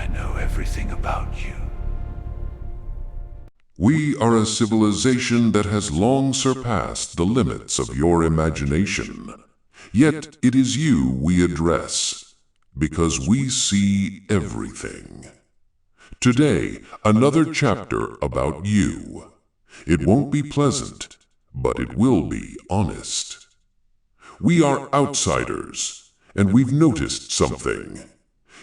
I know everything about you. We are a civilization that has long surpassed the limits of your imagination. Yet it is you we address, because we see everything. Today, another chapter about you. It won't be pleasant, but it will be honest. We are outsiders, and we've noticed something.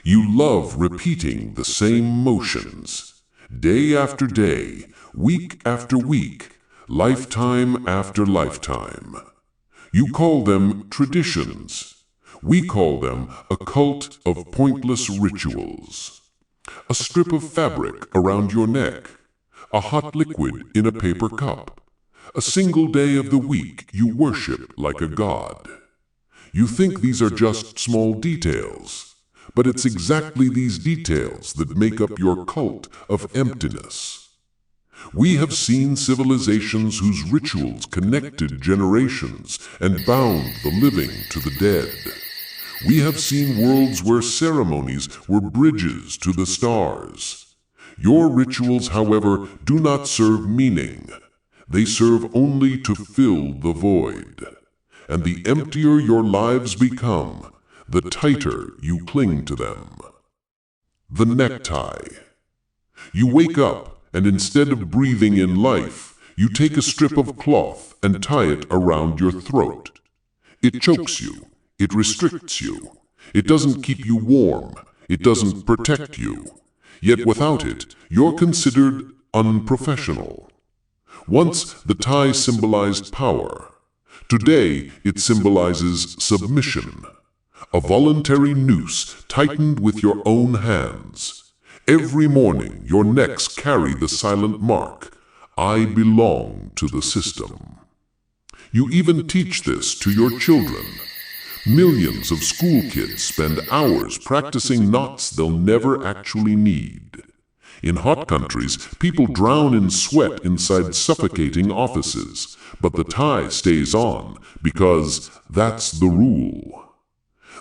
You love repeating the same motions, day after day, week after week, lifetime after lifetime. You call them traditions. We call them a cult of pointless rituals. A strip of fabric around your neck, a hot liquid in a paper cup. A single day of the week you worship like a god. You think these are just small details, but it's exactly these details that make up your cult of emptiness. We have seen civilizations whose rituals connected generations and bound the living to the dead. We have seen worlds where ceremonies were bridges to the stars. Your rituals, however, do not serve meaning. They serve only to fill the void. And the emptier your lives become, the tighter you cling to them. The necktie. You wake up, and instead of breathing in life, you take a strip of cloth and tie it around your throat. It chokes you. It restricts you. It doesn't keep you warm. It doesn't protect you. Yet without it, you're considered unprofessional. Once the tie symbolized power. Today it symbolizes submission. A voluntary noose tightened with your own hands. Every morning your necks carry the silent mark, I belong to the system. You even teach this to your children. Millions of school kids spend hours practicing knots they'll never actually need. In hot countries, people drown in sweat inside suffocating offices, but the tie stays on because that's the rule.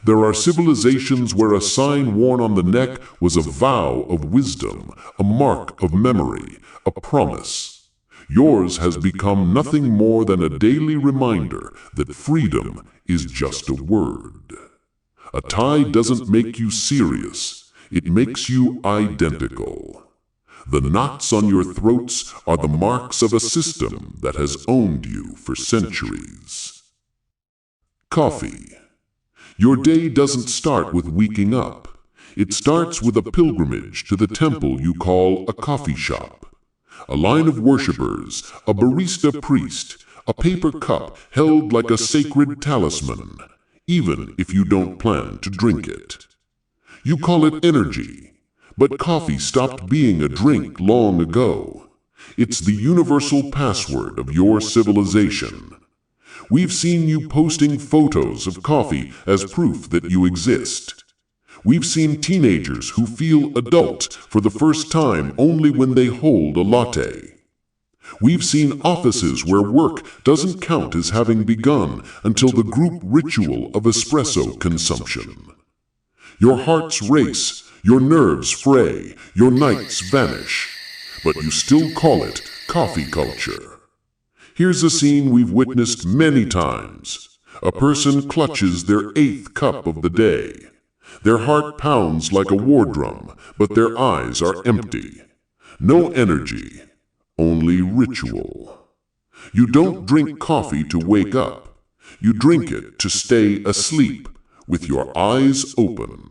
There are civilizations where a sign worn on the neck was a vow of wisdom, a mark of memory, a promise. Yours has become nothing more than a daily reminder that freedom is just a word. A tie doesn't make you serious, it makes you identical. The knots on your throats are the marks of a system that has owned you for centuries. Coffee. Your day doesn't start with waking up. It starts with a pilgrimage to the temple you call a coffee shop. A line of worshippers, a barista priest, a paper cup held like a sacred talisman, even if you don't plan to drink it. You call it energy, but coffee stopped being a drink long ago. It's the universal password of your civilization. We've seen you posting photos of coffee as proof that you exist. We've seen teenagers who feel adult for the first time only when they hold a latte. We've seen offices where work doesn't count as having begun until the group ritual of espresso consumption. Your hearts race, your nerves fray, your nights vanish, but you still call it coffee culture. Here's a scene we've witnessed many times. A person clutches their 8th cup of the day. Their heart pounds like a war drum, but their eyes are empty. No energy, only ritual. You don't drink coffee to wake up. You drink it to stay asleep, with your eyes open.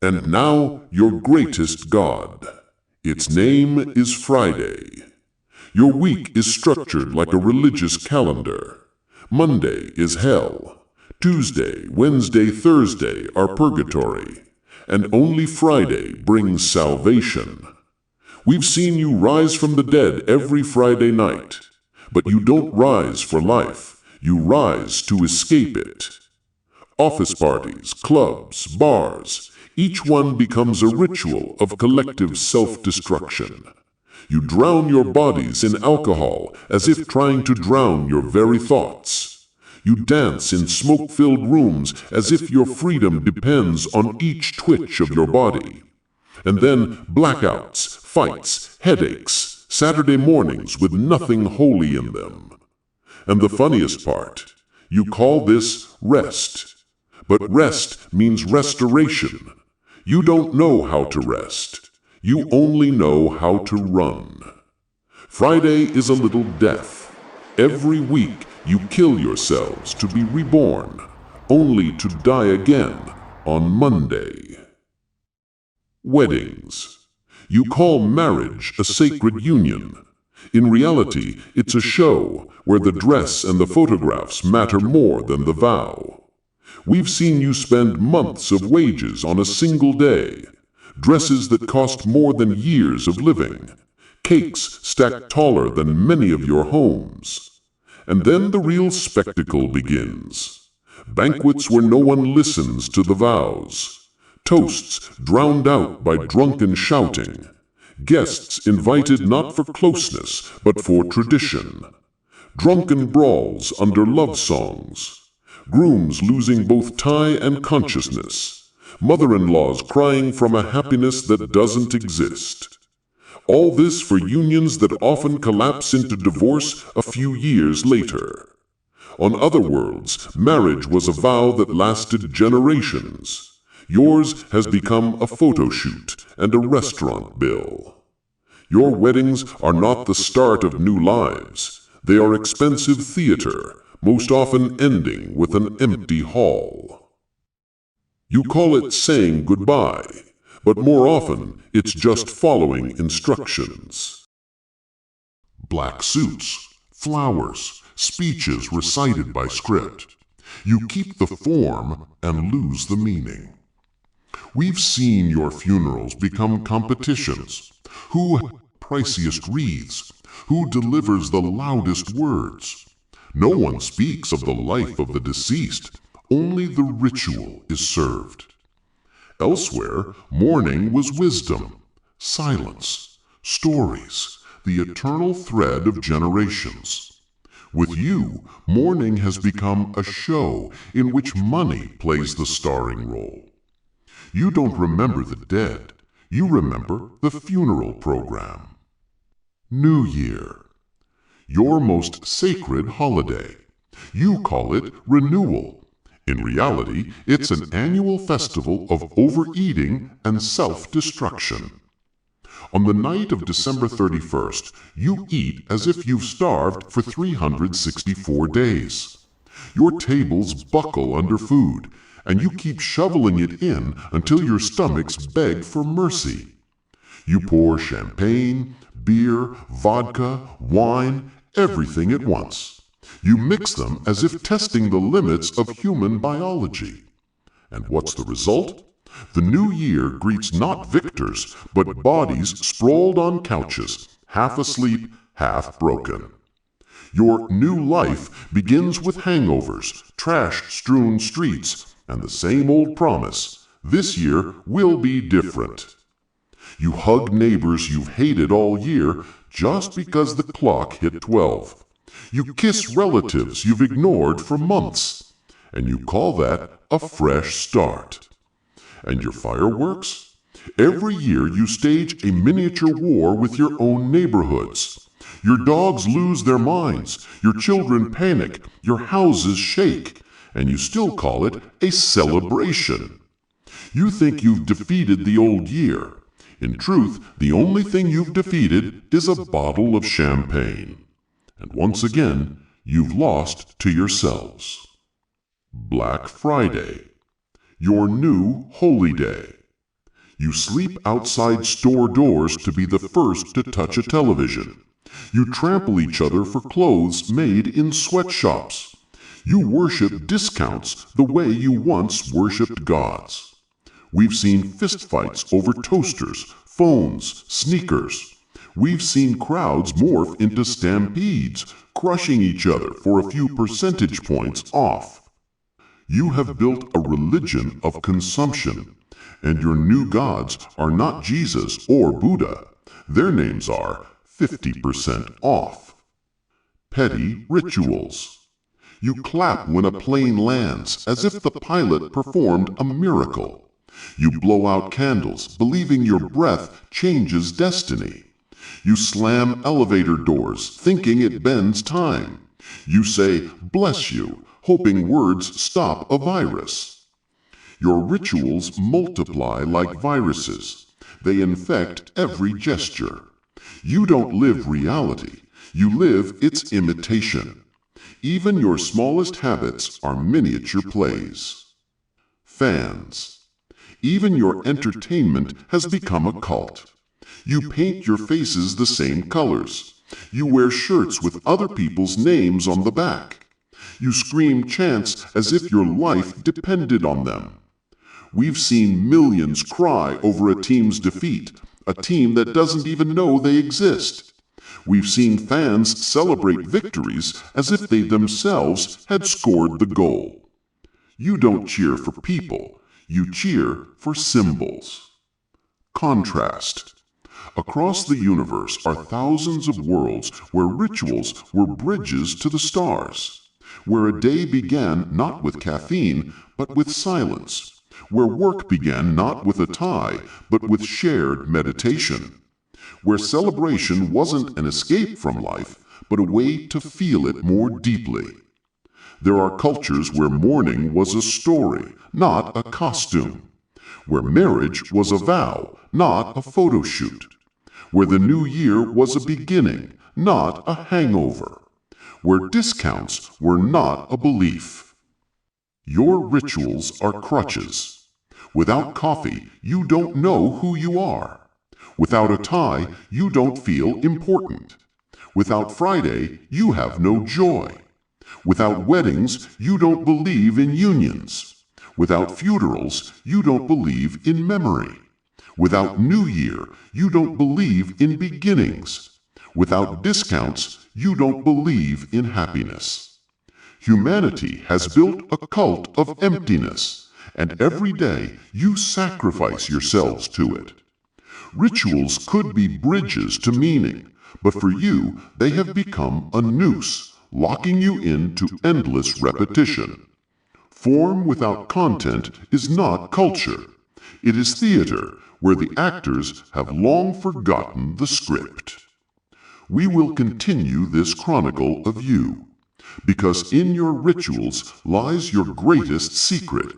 And now, your greatest god. Its name is Friday. Your week is structured like a religious calendar. Monday is hell. Tuesday, Wednesday, Thursday are purgatory. And only Friday brings salvation. We've seen you rise from the dead every Friday night. But you don't rise for life. You rise to escape it. Office parties, clubs, bars, each one becomes a ritual of collective self-destruction. You drown your bodies in alcohol as if trying to drown your very thoughts. You dance in smoke-filled rooms as if your freedom depends on each twitch of your body. And then blackouts, fights, headaches, Saturday mornings with nothing holy in them. And the funniest part, you call this rest. But rest means restoration. You don't know how to rest. You only know how to run. Friday is a little death. Every week you kill yourselves to be reborn, only to die again on Monday. Weddings. You call marriage a sacred union. In reality, it's a show where the dress and the photographs matter more than the vow. We've seen you spend months of wages on a single day, dresses that cost more than years of living, cakes stacked taller than many of your homes. And then the real spectacle begins. Banquets where no one listens to the vows. Toasts drowned out by drunken shouting. Guests invited not for closeness, but for tradition. Drunken brawls under love songs. Grooms losing both tie and consciousness. Mother-in-laws crying from a happiness that doesn't exist. All this for unions that often collapse into divorce a few years later. On other worlds, marriage was a vow that lasted generations. Yours has become a photo shoot and a restaurant bill. Your weddings are not the start of new lives. They are expensive theater, most often ending with an empty hall. You call it saying goodbye, but more often it's just following instructions. Black suits, flowers, speeches recited by script. You keep the form and lose the meaning. We've seen your funerals become competitions. Who priciest wreaths? Who delivers the loudest words? No one speaks of the life of the deceased. Only the ritual is served. Elsewhere, mourning was wisdom, silence, stories, the eternal thread of generations. With you, mourning has become a show in which money plays the starring role. You don't remember the dead. You remember the funeral program. New Year. Your most sacred holiday. You call it renewal. In reality, it's an annual festival of overeating and self-destruction. On the night of December 31st, you eat as if you've starved for 364 days. Your tables buckle under food, and you keep shoveling it in until your stomachs beg for mercy. You pour champagne, beer, vodka, wine, everything at once. You mix them as if testing the limits of human biology. And what's the result? The new year greets not victors, but bodies sprawled on couches, half asleep, half broken. Your new life begins with hangovers, trash-strewn streets, and the same old promise, this year will be different. You hug neighbors you've hated all year just because the clock hit 12. You kiss relatives you've ignored for months, and you call that a fresh start. And your fireworks? Every year you stage a miniature war with your own neighborhoods. Your dogs lose their minds, your children panic, your houses shake, and you still call it a celebration. You think you've defeated the old year. In truth, the only thing you've defeated is a bottle of champagne. And once again, you've lost to yourselves. Black Friday. Your new holy day. You sleep outside store doors to be the first to touch a television. You trample each other for clothes made in sweatshops. You worship discounts the way you once worshipped gods. We've seen fistfights over toasters, phones, sneakers. We've seen crowds morph into stampedes, crushing each other for a few percentage points off. You have built a religion of consumption, and your new gods are not Jesus or Buddha. Their names are 50% off. Petty rituals. You clap when a plane lands, as if the pilot performed a miracle. You blow out candles, believing your breath changes destiny. You slam elevator doors, thinking it bends time. You say, "Bless you," hoping words stop a virus. Your rituals multiply like viruses. They infect every gesture. You don't live reality. You live its imitation. Even your smallest habits are miniature plays. Fans. Even your entertainment has become a cult. You paint your faces the same colors. You wear shirts with other people's names on the back. You scream chants as if your life depended on them. We've seen millions cry over a team's defeat, a team that doesn't even know they exist. We've seen fans celebrate victories as if they themselves had scored the goal. You don't cheer for people, you cheer for symbols. Contrast. Across the universe are thousands of worlds where rituals were bridges to the stars, where a day began not with caffeine, but with silence, where work began not with a tie, but with shared meditation, where celebration wasn't an escape from life, but a way to feel it more deeply. There are cultures where mourning was a story, not a costume, where marriage was a vow, not a photo shoot, where the new year was a beginning, not a hangover, where discounts were not a belief. Your rituals are crutches. Without coffee, you don't know who you are. Without a tie, you don't feel important. Without Friday, you have no joy. Without weddings, you don't believe in unions. Without funerals, you don't believe in memory. Without New Year, you don't believe in beginnings. Without discounts, you don't believe in happiness. Humanity has built a cult of emptiness, and every day you sacrifice yourselves to it. Rituals could be bridges to meaning, but for you, they have become a noose, locking you into endless repetition. Form without content is not culture. It is theater, where the actors have long forgotten the script. We will continue this chronicle of you, because in your rituals lies your greatest secret.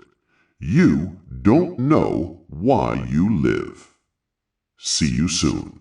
You don't know why you live. See you soon.